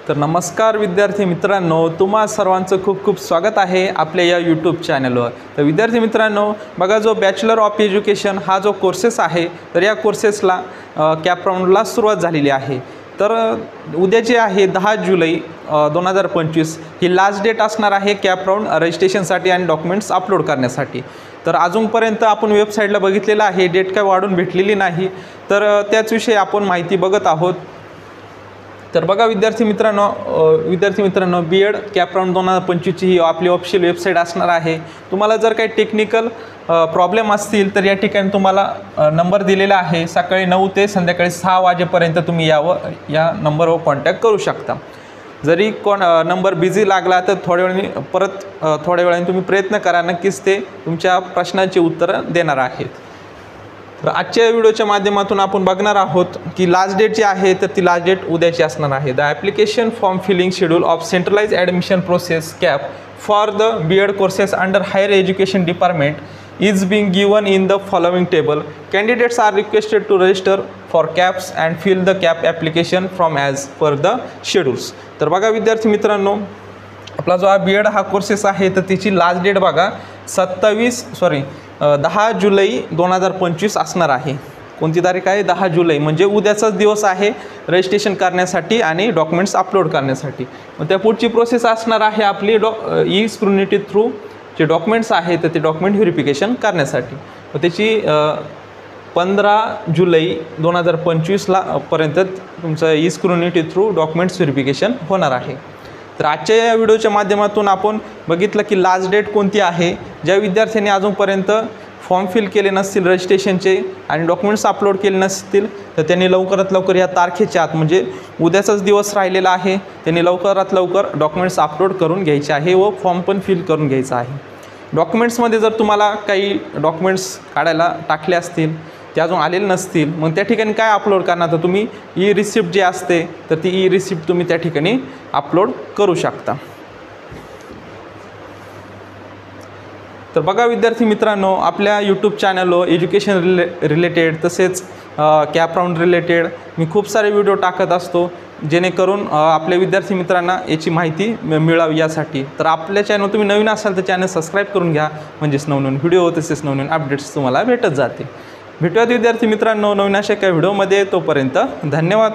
तर नमस्कार विद्यार्थी मित्रांनो, तुम्हा सर्वांचं खूप खूप स्वागत आहे आपल्या या यूट्यूब चॅनलवर। तर विद्यार्थी मित्रांनो, बघा जो बॅचलर ऑफ एज्युकेशन हा जो कोर्सेस आहे, तर या कोर्सेसला कॅप राऊंडला सुरुवात झालेली आहे। तर उद्या जे आहे 10 जुलै 2025 ही लास्ट डेट असणार आहे कॅप राऊंड रजिस्ट्रेशनसाठी आणि डॉक्युमेंट्स अपलोड करण्यासाठी। तर अजूनपर्यंत आपण वेबसाईटला बघितलेलं आहे, डेट काय वाढून भेटलेली नाही, तर त्याचविषयी आपण माहिती बघत आहोत। तर बघा विद्यार्थी मित्रांनो BEd कॅप राऊंड 2025 ही आपली ऑफिशियल वेबसाईट असणार आहे। तुम्हाला जर काही टेक्निकल प्रॉब्लेम असतील तर या ठिकाणी तुम्हाला नंबर दिलेला आहे। सकाळी 9 ते संध्याकाळी 6 वाजेपर्यंत तुम्ही या नंबरवर कॉन्टॅक्ट करू शकता। जरी नंबर बिझी लागला तर थोड्या वेळाने तुम्ही प्रयत्न करा, नक्कीच ते तुमच्या प्रश्नांची उत्तरं देणार आहेत। तर आजच्या व्हिडिओच्या माध्यमातून आपण बघणार आहोत की लास्ट डेट जी आहे तर ती लास्ट डेट उद्याची असणार आहे। The application form filling schedule of centralize admission process CAP for the BEd courses under higher education department is being given in the following table. Candidates are requested to register for CAPs and fill the CAP application from as per the schedules. तर बघा विद्यार्थी मित्रांनो, आपला जो BEd हा courses आहे तर त्याची लास्ट डेट बघा 10 जुलै 2025 असणार आहे। कोणती तारीख आहे? 10 जुलै, म्हणजे उद्याचाच दिवस आहे रजिस्ट्रेशन करण्यासाठी आणि डॉक्युमेंट्स अपलोड करण्यासाठी। मग त्या पुढची प्रोसेस असणार आहे आपली ई स्क्रुनिटी थ्रू जे डॉक्युमेंट्स आहेत तर ते डॉक्युमेंट व्हेरिफिकेशन करण्यासाठी। व त्याची 15 जुलै 2025 पर्यंत तुमचं ई स्क्रुनिटी थ्रू डॉक्युमेंट्स व्हेरिफिकेशन होणार आहे। तर आजच्या या व्हिडिओच्या माध्यमातून आपण बघितलं की लास्ट डेट कोणती आहे। ज्या विद्यार्थ्यांनी अजूनपर्यंत फॉर्म फिल केले नसतील रजिस्ट्रेशनचे आणि डॉक्युमेंट्स अपलोड केले नसतील तर त्यांनी लवकरात लवकर या तारखेच्या आत, म्हणजे उद्याचाच दिवस राहिलेला आहे, त्यांनी लवकरात लवकर डॉक्युमेंट्स अपलोड करून घ्यायचे आहे व फॉर्म पण फिल करून घ्यायचा आहे। डॉक्युमेंट्समध्ये जर तुम्हाला काही डॉक्युमेंट्स काढायला टाकले असतील, ते अजून आलेले नसतील, मग त्या ठिकाणी काय अपलोड करणार, तर तुम्ही ई रिसिप्ट जी असते तर ती ई रिसिप्ट तुम्ही त्या ठिकाणी अपलोड करू शकता। तर बघा विद्यार्थी मित्रांनो, आपल्या यूट्यूब चॅनलवर एज्युकेशन रिलेटेड तसेच कॅप राऊंड रिलेटेड मी खूप सारे व्हिडिओ टाकत असतो, जेणेकरून आपल्या विद्यार्थी मित्रांना याची माहिती मिळावी यासाठी। तर आपल्या चॅनल तुम्ही नवीन असाल तर चॅनल सबस्क्राईब करून घ्या, म्हणजेच नवनवीन व्हिडिओ तसेच नवनवीन अपडेट्स तुम्हाला भेटत जाते। भेटूयात विद्यार्थी मित्रांनो नवीन अशा काही व्हिडिओमध्ये, तोपर्यंत धन्यवाद।